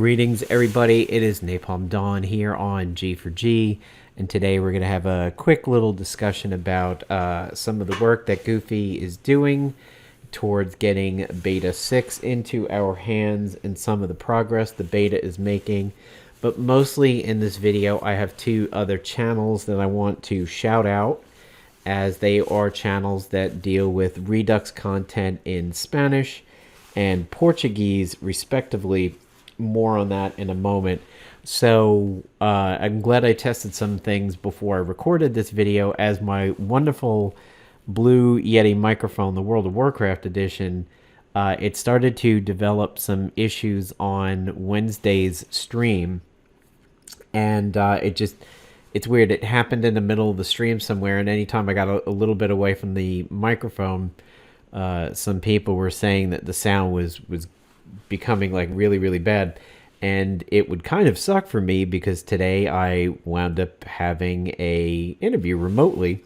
Greetings, everybody. It is Napalm Dawn here on G4G, and today we're going to have a quick little discussion about some of the work that Goofy is doing towards getting Beta 6 into our hands and some of the progress the beta is making. But mostly in this video, I have two other channels that I want to shout out, as they are channels that deal with Redux content in Spanish and Portuguese, respectively. More on that in a moment. So I'm glad I tested some things before I recorded this video, as my wonderful Blue Yeti microphone, the World of Warcraft edition, it started to develop some issues on Wednesday's stream, and it's weird. It happened in the middle of the stream somewhere, and anytime I got a little bit away from the microphone, some people were saying that the sound was becoming like really bad, and it would kind of suck for me because today I wound up having a interview remotely,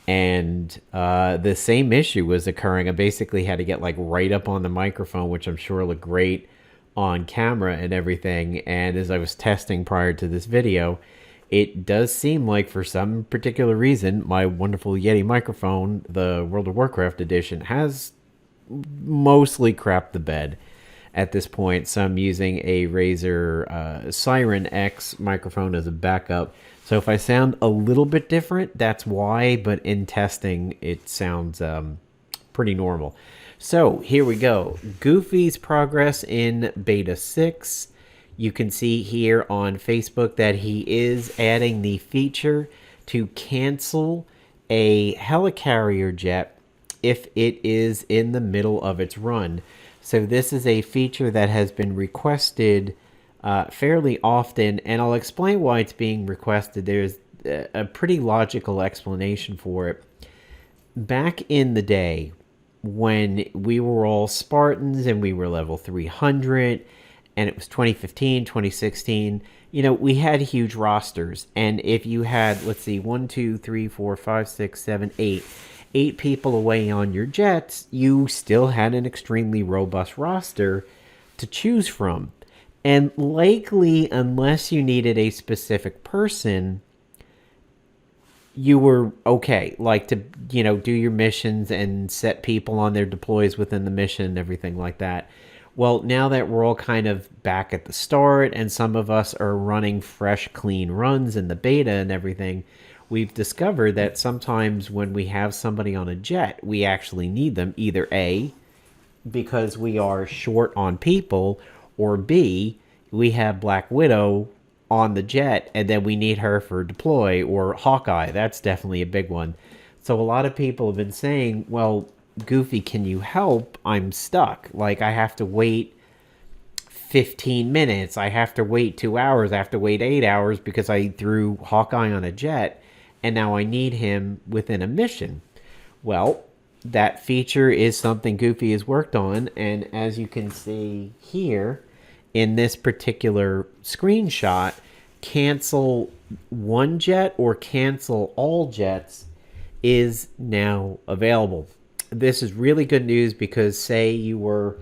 and the same issue was occurring. I basically had to get like right up on the microphone, which I'm sure looked great on camera and everything. And as I was testing prior to this video, it does seem like for some particular reason my wonderful Yeti microphone, the World of Warcraft edition, has mostly crapped the bed at this point. So I'm using a Razer Siren X microphone as a backup. So if I sound a little bit different, that's why, but in testing it sounds pretty normal. So here we go. Goofy's progress in Beta 6. You can see here on Facebook that he is adding the feature to cancel a helicarrier jet if it is in the middle of its run. So this is a feature that has been requested fairly often, and I'll explain why it's being requested. There's a pretty logical explanation for it. Back in the day, when we were all Spartans and we were level 300, and it was 2015, 2016, you know, we had huge rosters. And if you had, let's see, 1, 2, 3, 4, 5, 6, 7, 8 people away on your jets, you still had an extremely robust roster to choose from. And likely, unless you needed a specific person, you were okay, like to, you know, do your missions and set people on their deploys within the mission and everything like that. Well, now that we're all kind of back at the start and some of us are running fresh, clean runs in the beta and everything, we've discovered that sometimes when we have somebody on a jet, we actually need them, either A, because we are short on people, or B, we have Black Widow on the jet and then we need her for deploy, or Hawkeye. That's definitely a big one. So a lot of people have been saying, well, Goofy, can you help? I'm stuck. Like, I have to wait 15 minutes. I have to wait 2 hours. I have to wait 8 hours because I threw Hawkeye on a jet, and now I need him within a mission. Well, that feature is something Goofy has worked on, and as you can see here in this particular screenshot, cancel one jet or cancel all jets is now available. This is really good news because say you were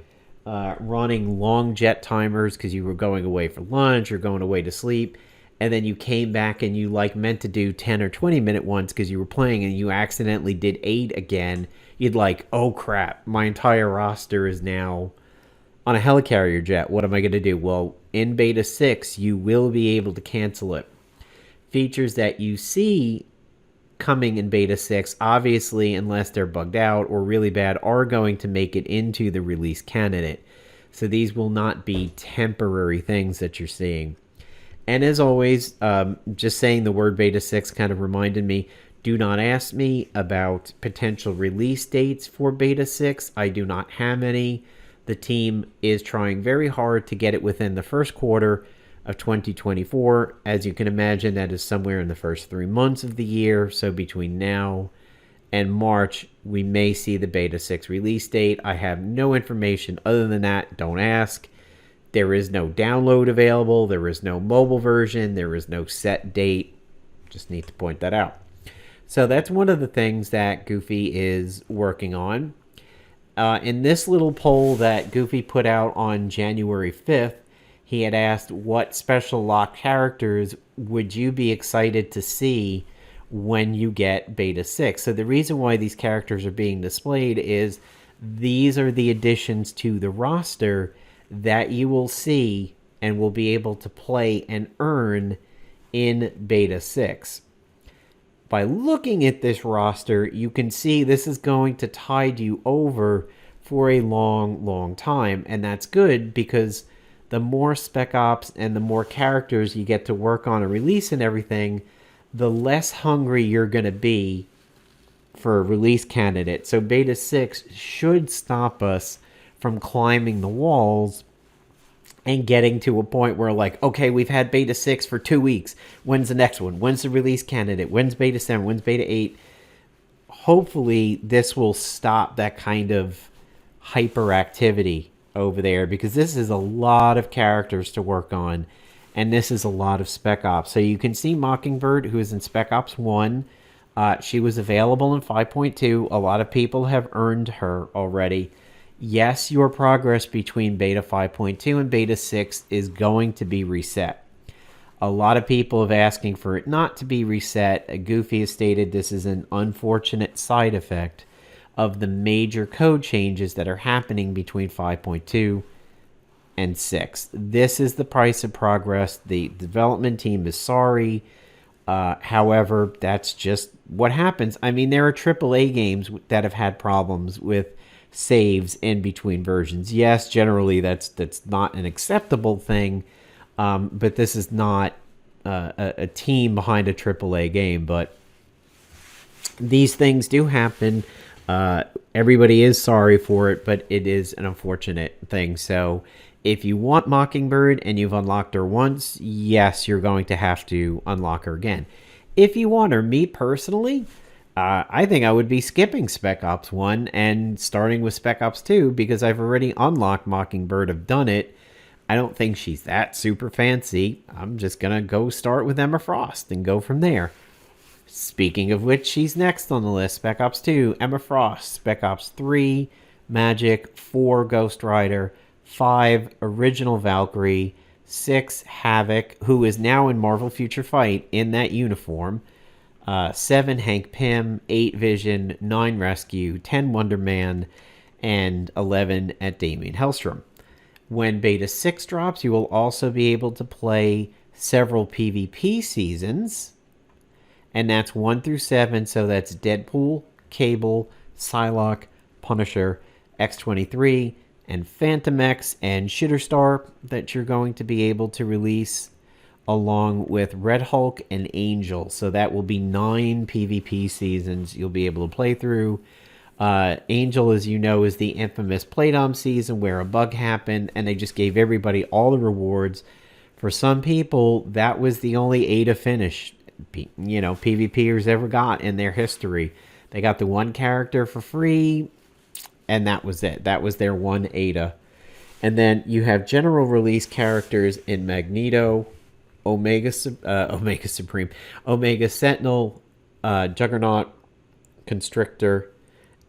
running long jet timers because you were going away for lunch or going away to sleep, and then you came back and you like meant to do 10 or 20 minute ones because you were playing and you accidentally did 8 again, you'd like, oh crap, my entire roster is now on a helicarrier jet. What am I going to do? Well, in Beta 6, you will be able to cancel it. Features that you see coming in Beta 6, obviously, unless they're bugged out or really bad, are going to make it into the release candidate. So these will not be temporary things that you're seeing. And as always, just saying the word Beta 6 kind of reminded me, do not ask me about potential release dates for Beta 6. I do not have any. The team is trying very hard to get it within the first quarter of 2024. As you can imagine, that is somewhere in the first 3 months of the year. So between now and March, we may see the Beta 6 release date. I have no information other than that. Don't ask. There is no download available. There is no mobile version. There is no set date. Just need to point that out. So that's one of the things that Goofy is working on. In this little poll that Goofy put out on January 5th, he had asked what special lock characters would you be excited to see when you get Beta 6. So the reason why these characters are being displayed is these are the additions to the roster that you will see and will be able to play and earn in Beta 6. By looking at this roster, you can see this is going to tide you over for a long, long time. And that's good because the more Spec Ops and the more characters you get to work on and release and everything, the less hungry you're going to be for a release candidate. So Beta 6 should stop us from climbing the walls and getting to a point where, like, okay, we've had Beta 6 for 2 weeks. When's the next one? When's the release candidate? When's Beta 7? When's Beta 8? Hopefully this will stop that kind of hyperactivity over there, because this is a lot of characters to work on, and this is a lot of Spec Ops. So you can see Mockingbird, who is in Spec Ops 1. She was available in 5.2. A lot of people have earned her already. Yes, your progress between Beta 5.2 and Beta 6 is going to be reset. A lot of people have asking for it not to be reset. Goofy has stated this is an unfortunate side effect of the major code changes that are happening between 5.2 and 6. This is the price of progress. The development team is sorry. However, that's just what happens. I mean, there are AAA games that have had problems with saves in between versions. Yes, generally that's not an acceptable thing, but this is not a team behind a AAA game. But these things do happen. Everybody is sorry for it, but it is an unfortunate thing. So if you want Mockingbird and you've unlocked her once, yes, you're going to have to unlock her again. If you want her, me personally, I think I would be skipping Spec Ops 1 and starting with Spec Ops 2 because I've already unlocked Mockingbird. I've done it. I don't think she's that super fancy. I'm just going to go start with Emma Frost and go from there. Speaking of which, she's next on the list. Spec Ops 2, Emma Frost. Spec Ops 3, Magic. 4, Ghost Rider. 5, Original Valkyrie. 6, Havoc, who is now in Marvel Future Fight in that uniform. 7, Hank Pym. 8, Vision. 9, Rescue. 10, Wonder Man. And 11 at Damien Hellstrom. When Beta 6 drops, you will also be able to play several PvP seasons. And that's 1 through 7, so that's Deadpool, Cable, Psylocke, Punisher, X-23, and Phantom X, and Shitterstar that you're going to be able to release, along with Red Hulk and Angel. So that will be 9 PvP seasons you'll be able to play through. Angel, as you know, is the infamous Playdom season where a bug happened, and they just gave everybody all the rewards. For some people, that was the only Ada finish PvPers ever got in their history. They got the one character for free, and that was it. That was their one Ada. And then you have general release characters in Magneto, Omega Supreme, Omega Sentinel, Juggernaut, Constrictor,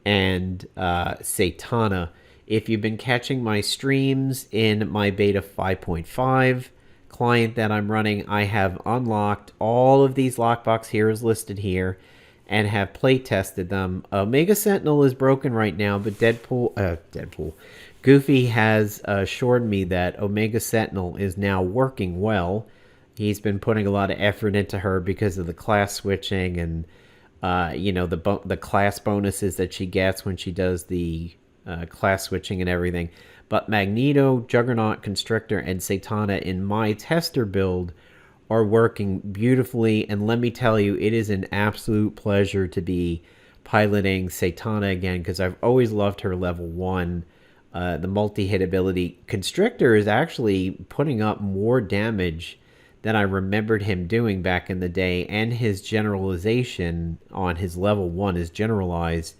and Satana. If you've been catching my streams in my Beta 5.5 client that I'm running, I have unlocked all of these lockbox heroes listed here and have play tested them. Omega Sentinel is broken right now, but Goofy has assured me that Omega Sentinel is now working well. He's been putting a lot of effort into her because of the class switching and the class bonuses that she gets when she does the class switching and everything. But Magneto, Juggernaut, Constrictor, and Satana in my tester build are working beautifully. And let me tell you, it is an absolute pleasure to be piloting Satana again, because I've always loved her level 1. The multi-hit ability. Constrictor is actually putting up more damage than I remembered him doing back in the day, and his generalization on his level 1 is generalized,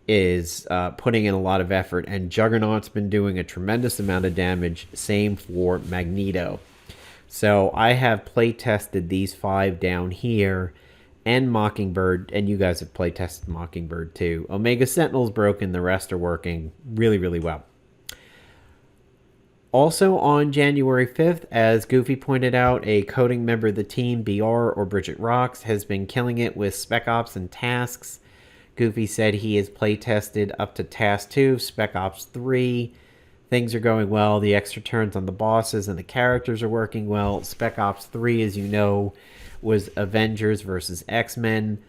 is putting in a lot of effort, and Juggernaut's been doing a tremendous amount of damage. Same for Magneto. So I have play tested these 5 down here, and Mockingbird, and you guys have play tested Mockingbird too. Omega Sentinel's broken, the rest are working really, really well. Also on January 5th, as Goofy pointed out, a coding member of the team, BR or Bridget Rocks, has been killing it with Spec Ops and tasks. Goofy said he has play tested up to Task 2, Spec Ops 3. Things are going well. The extra turns on the bosses and the characters are working well. Spec Ops 3, as you know, was Avengers versus X-Men.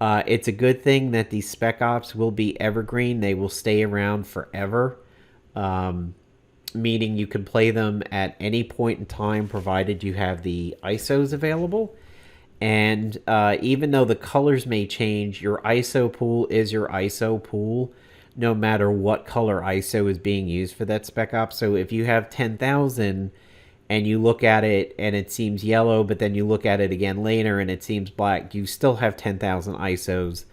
It's a good thing that these Spec Ops will be evergreen. They will stay around forever. Meaning you can play them at any point in time provided you have the ISOs available. And even though the colors may change, your ISO pool is your ISO pool no matter what color ISO is being used for that Spec Ops. So if you have 10,000 and you look at it and it seems yellow, but then you look at it again later and it seems black, you still have 10,000 ISOs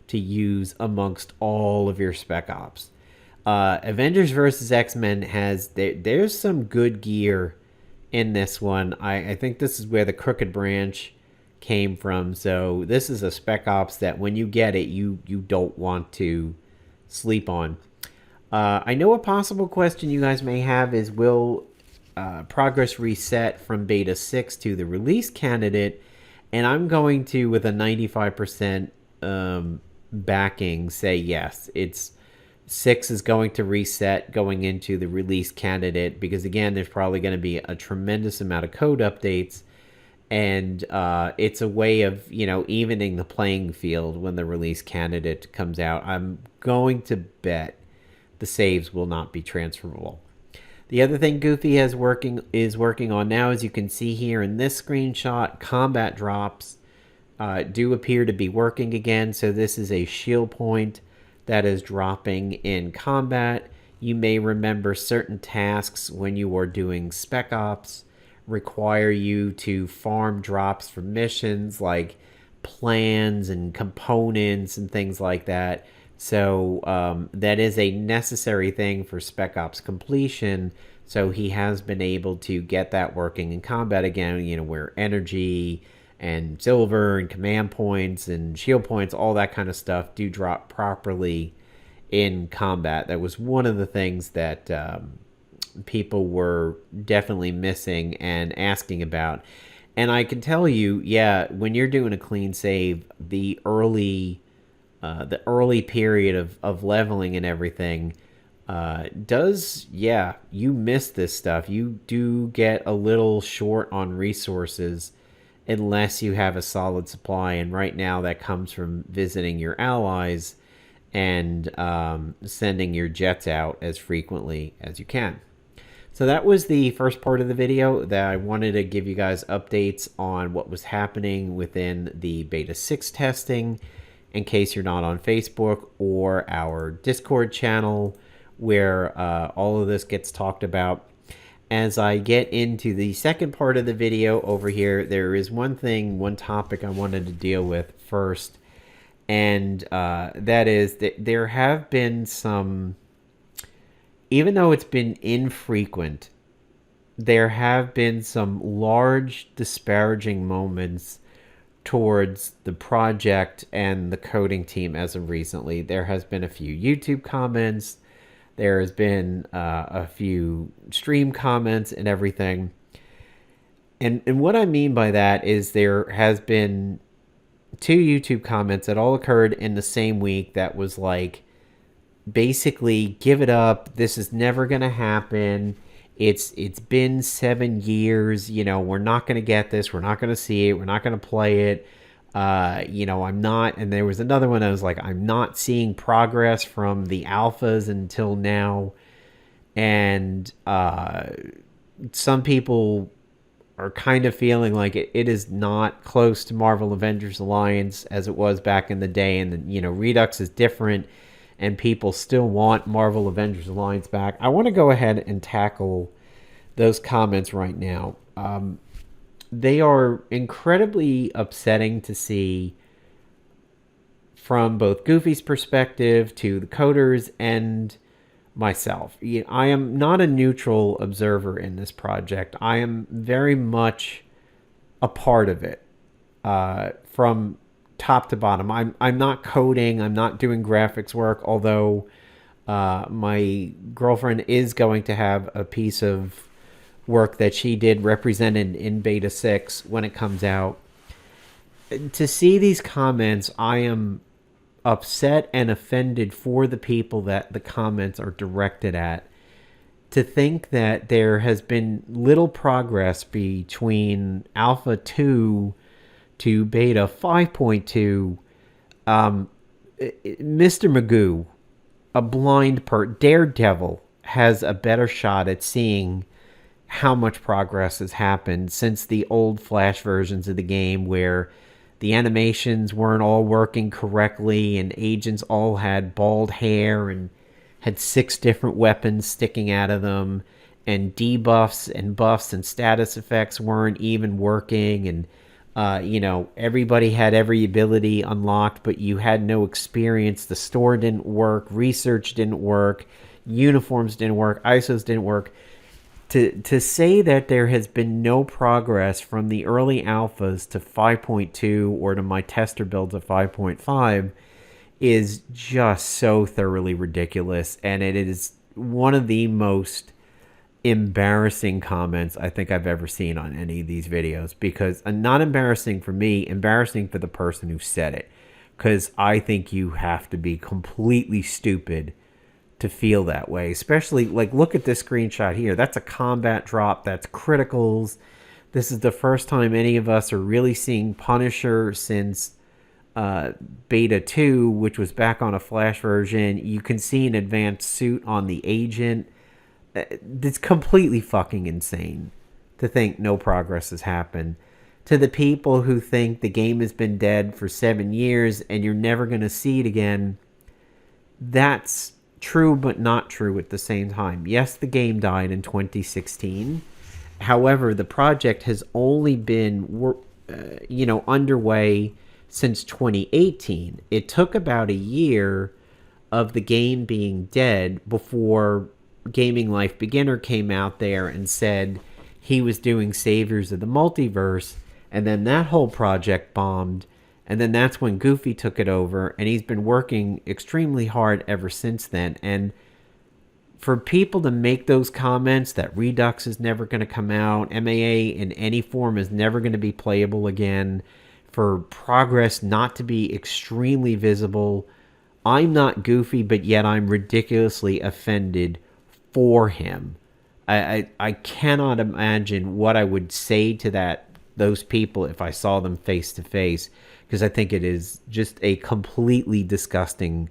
to use amongst all of your Spec Ops. Avengers versus X-Men there's some good gear in this one. I think this is where the Crooked Branch came from. So this is a Spec Ops that when you get it, you don't want to sleep on. I know a possible question you guys may have is, will progress reset from beta 6 to the release candidate? And I'm going to, with a 95% backing, say yes. 6 is going to reset going into the release candidate because, again, there's probably going to be a tremendous amount of code updates. And it's a way of, evening the playing field when the release candidate comes out. I'm going to bet the saves will not be transferable. The other thing Goofy is working on now, as you can see here in this screenshot, combat drops do appear to be working again. So this is a shield point that is dropping in combat. You may remember certain tasks when you are doing Spec Ops require you to farm drops for missions like plans and components and things like that. So that is a necessary thing for Spec Ops completion. So he has been able to get that working in combat again, where energy and silver and command points and shield points, all that kind of stuff do drop properly in combat. That was one of the things that people were definitely missing and asking about. And I can tell you, when you're doing a clean save, the early period of leveling and everything you miss this stuff. You do get a little short on resources unless you have a solid supply, and right now that comes from visiting your allies and sending your jets out as frequently as you can. So that was the first part of the video that I wanted to give you guys updates on what was happening within the Beta 6 testing, in case you're not on Facebook or our Discord channel where all of this gets talked about. As I get into the second part of the video over here, there is one topic I wanted to deal with first, and that is that there have been some, even though it's been infrequent, there have been some large disparaging moments towards the project and the coding team as of recently. There has been a few YouTube comments. There has been a few stream comments and everything. And what I mean by that is there has been 2 YouTube comments that all occurred in the same week that was like, basically, give it up. This is never going to happen. It's been 7 years. We're not going to get this. We're not going to see it. We're not going to play it. I'm not. And there was another one that was like, I'm not seeing progress from the alphas until now. And some people are kind of feeling like it is not close to Marvel Avengers Alliance as it was back in the day. And, Redux is different. And people still want Marvel Avengers Alliance back. I want to go ahead and tackle those comments right now. They are incredibly upsetting to see from both Goofy's perspective to the coders and myself. I am not a neutral observer in this project. I am very much a part of it from top to bottom. I'm not coding. I'm not doing graphics work, although My girlfriend is going to have a piece of work that she did represented in Beta 6 when it comes out. To see these comments, I am upset and offended for the people that the comments are directed at. To think that there has been little progress between Alpha 2 to Beta 5.2. Mr. Magoo, a blind daredevil, has a better shot at seeing how much progress has happened since the old Flash versions of the game, where the animations weren't all working correctly and agents all had bald hair and had 6 different weapons sticking out of them, and debuffs and buffs and status effects weren't even working, and everybody had every ability unlocked, but you had no experience. The store didn't work, research didn't work, uniforms didn't work, ISOs didn't work. To say that there has been no progress from the early alphas to 5.2 or to my tester builds of 5.5 is just so thoroughly ridiculous, and it is one of the most embarrassing comments I think I've ever seen on any of these videos, because not embarrassing for me, embarrassing for the person who said it, because I think you have to be completely stupid to feel that way. Especially, like, look at this screenshot here. That's a combat drop. That's criticals. This is the first time any of us are really seeing Punisher since Beta 2, which was back on a Flash version. You can see an advanced suit on the agent. It's completely fucking insane to think no progress has happened. To the people who think the game has been dead for 7 years and you're never going to see it again, that's true but not true at the same time. Yes, the game died in 2016. However, the project has only been underway since 2018. It took about a year of the game being dead before Gaming Life Beginner came out there and said he was doing Saviors of the Multiverse, and then that whole project bombed, and then that's when Goofy took it over, and he's been working extremely hard ever since then. And for people to make those comments that Redux is never going to come out, MAA in any form is never going to be playable again, for progress not to be extremely visible, I'm not Goofy, but yet I'm ridiculously offended for him. I cannot imagine what I would say to those people if I saw them face to face, because I think it is just a completely disgusting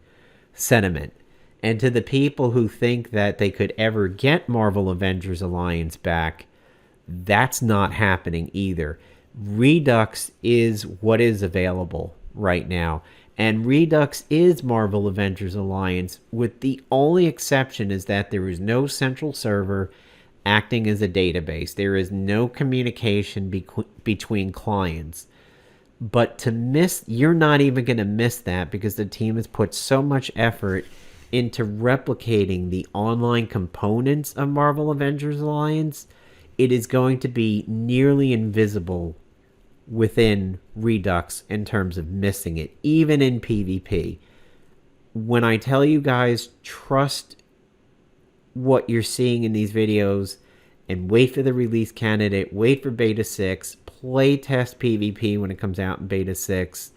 sentiment. And to the people who think that they could ever get Marvel Avengers Alliance back, that's not happening either. Redux is what is available right now. And Redux is Marvel Avengers Alliance, with the only exception is that there is no central server acting as a database. There is no communication between clients. But you're not even going to miss that, because the team has put so much effort into replicating the online components of Marvel Avengers Alliance. It is going to be nearly invisible within Redux in terms of missing it, even in PvP. When I tell you guys, trust what you're seeing in these videos and wait for the release candidate, wait for Beta 6, play test PvP when it comes out in Beta 6,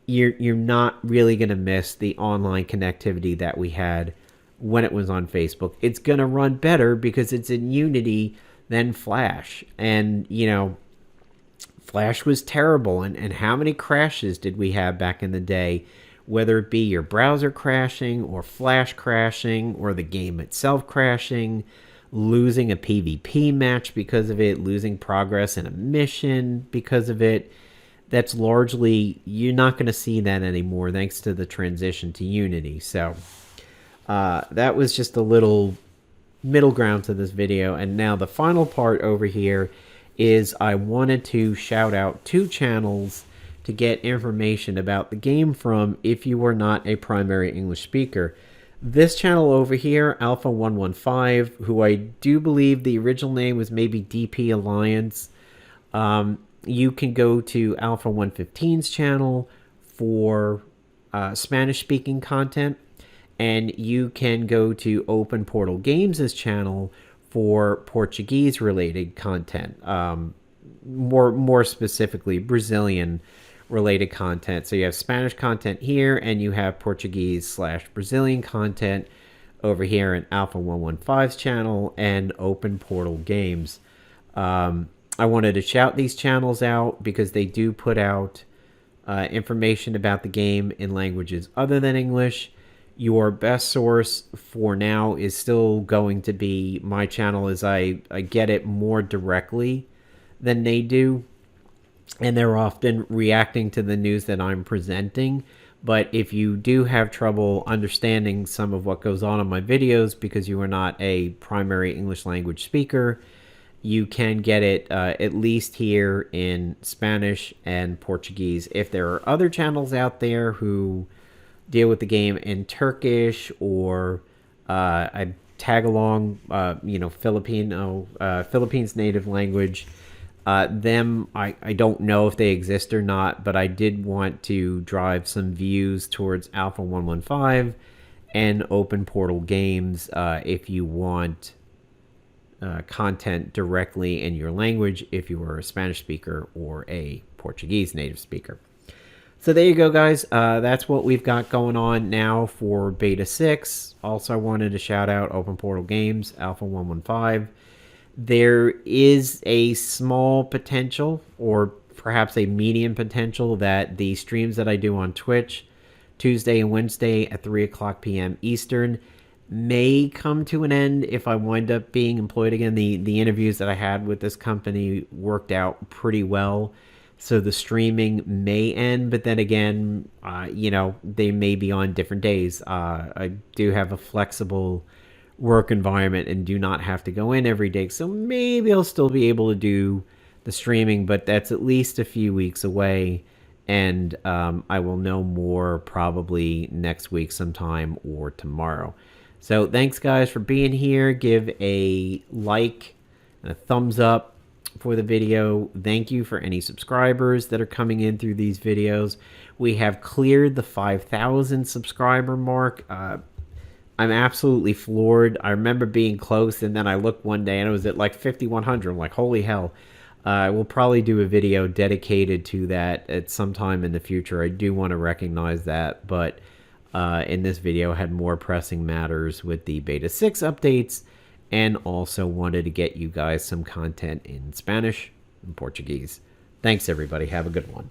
you're not really going to miss the online connectivity that we had when it was on Facebook. It's going to run better because it's in Unity than Flash. And, Flash was terrible. And how many crashes did we have back in the day? Whether it be your browser crashing or Flash crashing or the game itself crashing, losing a PvP match because of it, losing progress in a mission because of it. That's largely, you're not going to see that anymore thanks to the transition to Unity. So that was just a little middle ground to this video. And now the final part over here is I wanted to shout out 2 channels to get information about the game from if you are not a primary English speaker. This channel over here, Alpha 115, who I do believe the original name was maybe DP Alliance. You can go to Alpha 115's channel for Spanish-speaking content. and you can go to Open Portal Games' channel for Portuguese related content, more specifically Brazilian related content. So you have Spanish content here, and you have Portuguese/Brazilian content over here in Alpha 115's channel and Open Portal Games. I wanted to shout these channels out because they do put out information about the game in languages other than English. Your best source for now is still going to be my channel, as I get it more directly than they do, and they're often reacting to the news that I'm presenting. But if you do have trouble understanding some of what goes on in my videos because you are not a primary English language speaker, you can get it at least here in Spanish and Portuguese. If there are other channels out there who deal with the game in Turkish, or I tag along, Philippines native language, them I don't know if they exist or not, but I did want to drive some views towards Alpha 115 and Open Portal Games if you want content directly in your language, if you are a Spanish speaker or a Portuguese native speaker. So there you go, guys. That's what we've got going on now for Beta 6. Also, I wanted to shout out Open Portal Games, Alpha 115. There is a small potential, or perhaps a medium potential, that the streams that I do on Twitch Tuesday and Wednesday at 3 o'clock p.m. Eastern may come to an end if I wind up being employed again. The interviews that I had with this company worked out pretty well, so the streaming may end. But then again, they may be on different days. I do have a flexible work environment and do not have to go in every day, so maybe I'll still be able to do the streaming, but that's at least a few weeks away, and I will know more probably next week sometime or tomorrow. So thanks, guys, for being here. Give a like and a thumbs up for the video. Thank you for any subscribers that are coming in through these videos. We have cleared the 5,000 subscriber mark. I'm absolutely floored. I remember being close, and then I looked one day and it was at like 5,100. I'm like, holy hell. I will probably do a video dedicated to that at some time in the future. I do want to recognize that, but in this video I had more pressing matters with the Beta 6 updates, and also wanted to get you guys some content in Spanish and Portuguese. Thanks, everybody. Have a good one.